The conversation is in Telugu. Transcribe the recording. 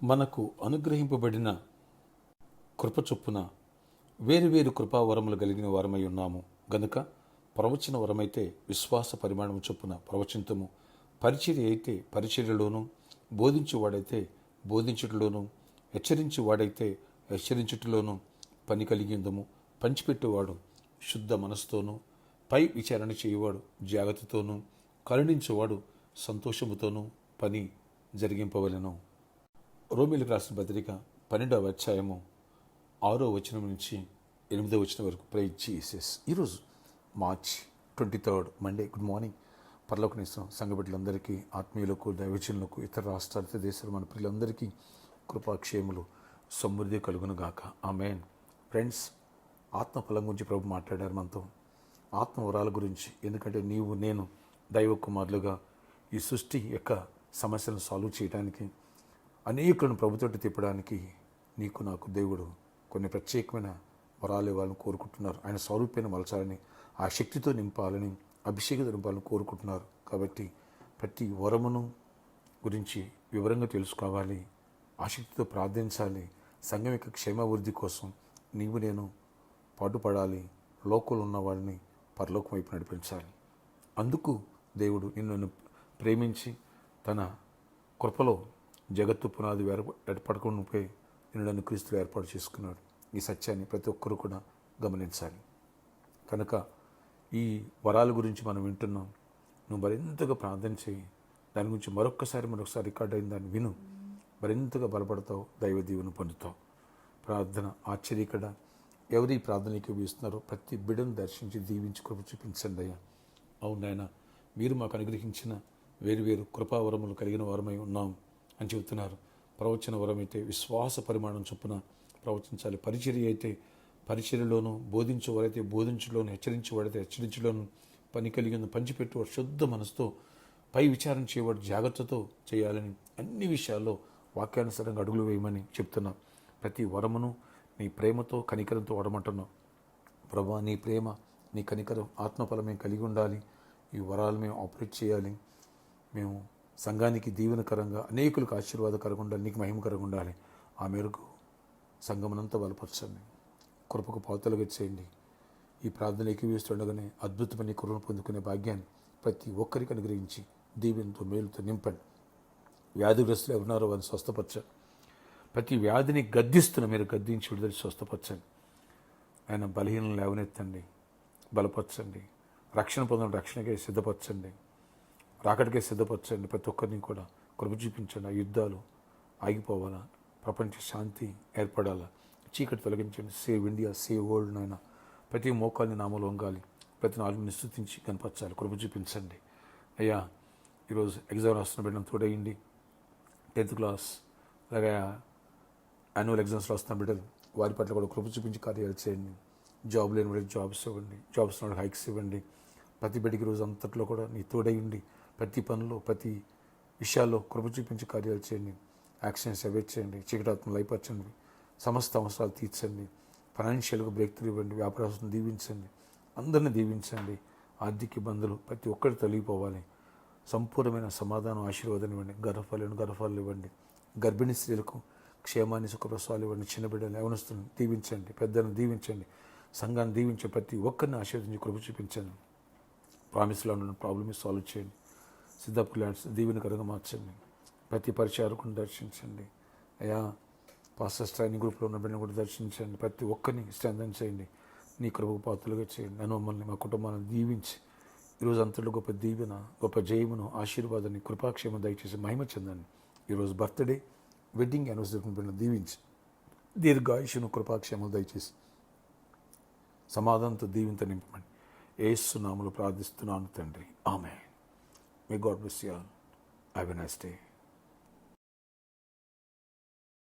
మనకు అనుగ్రహింపబడిన కృప చొప్పున వేరు కృపావరములు కలిగిన వారమై ఉన్నాము గనుక ప్రవచన వరమైతే విశ్వాస పరిమాణం చొప్పున ప్రవచింతము, పరిచర్య అయితే పరిచర్యలోను, బోధించువాడైతే బోధించుటలోను, హెచ్చరించువాడైతే హెచ్చరించుటలోను పని కలిగి ఉందము. పంచిపెట్టేవాడు శుద్ధ మనసుతోనూ, పై విచారణ చేయువాడు జాగ్రత్తతోనూ, కరుణించువాడు సంతోషముతోనూ పని జరిగింపవలెను. రోమీయులకు రాసిన పత్రిక 12వ అధ్యాయము 6వ వచనం నుంచి 8వ వచనం వరకు. Praise Jesus. ఈరోజు మార్చ్ 23 మండే. Good morning. పరలోకనిస్తాం సంఘ బిడ్డలందరికీ, ఆత్మీయులకు, దైవజనులకు, ఇతర రాష్ట్రాల, ఇతర దేశాలు మన పిల్లలందరికీ కృపాక్షేములు సమృద్ధి కలుగును గాక. ఆమేన్. ఫ్రెండ్స్, ఆత్మఫలం గురించి ప్రభు మాట్లాడారు మనతో, ఆత్మవరాల గురించి. ఎందుకంటే నీవు నేను దైవ కుమారులుగా ఈ సృష్టి యొక్క సమస్యలను సాల్వ్ చేయడానికి, అనేకులను ప్రభుతోటి తిప్పడానికి నీకు నాకు దేవుడు కొన్ని ప్రత్యేకమైన వరాలు ఇవ్వాలని కోరుకుంటున్నారు. ఆయన స్వరూపాన్ని మలచాలని, ఆ శక్తితో నింపాలని, అభిషేకంతో నింపాలని కోరుకుంటున్నారు. కాబట్టి ప్రతి వరమును గురించి వివరంగా తెలుసుకోవాలి, ఆసక్తితో ప్రార్థించాలి. సంఘం యొక్క క్షేమాభివృద్ధి కోసం నీవు నేను పాటుపడాలి. లోకంలో ఉన్న వాళ్ళని పరలోకం వైపు నడిపించాలి. అందుకు దేవుడు నిన్ను ప్రేమించి తన కృపలో జగత్తు పునాది ఏర్పడకుండా నిన్ను క్రీస్తులు ఏర్పాటు చేసుకున్నాడు. ఈ సత్యాన్ని ప్రతి ఒక్కరూ కూడా గమనించాలి. కనుక ఈ వరాల గురించి మనం వింటున్నాం. నువ్వు మరింతగా ప్రార్థన చేయి. దాని గురించి మరొకసారి రికార్డ్ అయిన దాన్ని విను. మరింతగా బలపడతావు, దైవ దీవెన పొందుతావు. ప్రార్థన ఆశ్చర్యకడ. ఎవరి ప్రార్థనకి ఉపయోగిస్తున్నారో ప్రతి బిడ్డను దర్శించి దీవించి కృప చూపించండి అయ్యా. అవునాయన, మీరు మాకు అనుగ్రహించిన వేరు కృపావరములు కలిగిన వారమై ఉన్నాం అని చెబుతున్నారు. ప్రవచన వరం అయితే విశ్వాస పరిమాణం చొప్పున ప్రవచించాలి. పరిచర్య అయితే పరిచర్యలోను, బోధించేవారైతే బోధించులోను, హెచ్చరించేవాడైతే హెచ్చరించులోను పని కలిగి ఉంది. పంచిపెట్టేవాడు శుద్ధ మనసుతో, పై విచారణ చేయవాడు జాగ్రత్తతో చేయాలని, అన్ని విషయాల్లో వాక్యానుసారంగా అడుగులు వేయమని చెప్తున్నాం. ప్రతి వరమును నీ ప్రేమతో కనికరంతో వాడమంటున్నావు ప్రభా. నీ ప్రేమ, నీ కనికరం, ఆత్మఫలం మేము కలిగి ఉండాలి. ఈ వరాలు మేము ఆపరేట్ చేయాలి. మేము సంఘానికి దీవెనకరంగా, అనేకులకు ఆశీర్వాదకరంగా ఉండాలి. నీకు మహిమకరంగా ఉండాలి. ఆ మేరకు సంఘమునంతా బలపరచండి, కృపకు పాత్రలుగా చేయండి. ఈ ప్రార్థన ఏకీవిస్తుండగానే అద్భుతమైన కృపను పొందుకునే భాగ్యాన్ని ప్రతి ఒక్కరికి అనుగ్రహించి దీవెనతో మేలుతో నింపండి. వ్యాధిగ్రస్తులు ఎవరున్నారో వారిని స్వస్థపరచండి. ప్రతి వ్యాధిని గద్దిస్తున్న మీరు గద్దించి విడుదల స్వస్థపరచండి. ఆయన బలహీనలు లేవనెత్తండి, బలపరచండి. రక్షణ పొందడం, రక్షణకే సిద్ధపరచండి, రాకడికే సిద్ధపరచండి. ప్రతి ఒక్కరిని కూడా కృప చూపించండి. ఆ యుద్ధాలు ఆగిపోవాలా, ప్రపంచ శాంతి ఏర్పడాలా, చీకటి తొలగించండి. Save India, save world. నాయన ప్రతి మోకాల్ని నామలు వంగాలి, ప్రతి నాలుగుని స్తుతించి కనపరచాలి. కృప చూపించండి అయ్యా. ఈరోజు ఎగ్జామ్ రాస్తున్న బిడ్డను తోడేయండి. 10th క్లాస్ అలాగే యాన్యువల్ ఎగ్జామ్స్ రాస్తున్న బిడ్డలు, వారి పట్ల కూడా కృప చూపించి కార్యాలు చేయండి. జాబ్ లేని వాడికి జాబ్స్ ఇవ్వండి, జాబ్స్ ఉన్న హైక్స్ ఇవ్వండి. ప్రతి బిడ్డకి రోజు అంతట్లో కూడా నీ తోడై ఉండి ప్రతి పనిలో, ప్రతి విషయాల్లో కృప చూపించి కార్యాలు చేయండి. యాక్సిడెంట్స్ అవాయిడ్ చేయండి, చీకటాత్మలు అయిపరచండి, సమస్త అవసరాలు తీర్చండి. ఫైనాన్షియల్గా బ్రేక్ త్రూ ఇవ్వండి, వ్యాపారస్తులను దీవించండి, అందరినీ దీవించండి. ఆర్థిక ఇబ్బందులు ప్రతి ఒక్కటి తొలగిపోవాలి. సంపూర్ణమైన సమాధానం, ఆశీర్వాదం ఇవ్వండి. గర్భఫలాలు ఇవ్వండి. గర్భిణీ స్త్రీలకు క్షేమాన్ని, సుఖప్రసవాలు ఇవ్వండి. చిన్న బిడ్డలు, యవనస్తులను దీవించండి, పెద్దలను దీవించండి, సంఘాన్ని దీవించే ప్రతి ఒక్కరిని ఆశీర్వదించి కృప చూపించండి. ప్రామిస్లో ఉన్న ప్రాబ్లమ్ని సాల్వ్ చేయండి. సిద్ధపు ల్యాండ్స్ దీవెనకరంగా మార్చండి. ప్రతి పరిచారకుని దర్శించండి అయ్యా. పాస్టర్స్ ట్రైనింగ్ గ్రూప్లో ఉన్న బిడ్డను కూడా దర్శించండి. ప్రతి ఒక్కరిని స్ట్రెంథెన్ చేయండి. నీ కృపకు పాత్రలుగా చేయండి. నన్ను, మమ్మల్ని, మా కుటుంబాలను దీవించి ఈరోజు అంతలో గొప్ప దీవెన, గొప్ప జయమును, ఆశీర్వాదాన్ని, కృపాక్షేమం దయచేసి మహిమ చెందండి. ఈరోజు బర్త్డే, వెడ్డింగ్ యానివర్సరీ బిడ్డను దీవించి దీర్ఘాయుషును, కృపాక్షేమం దయచేసి సమాధానంతో దీవెనతో నింపమని యేసు నామములో ప్రార్థిస్తున్నాను తండ్రి. ఆమేన్. May God bless you all. Have a nice day.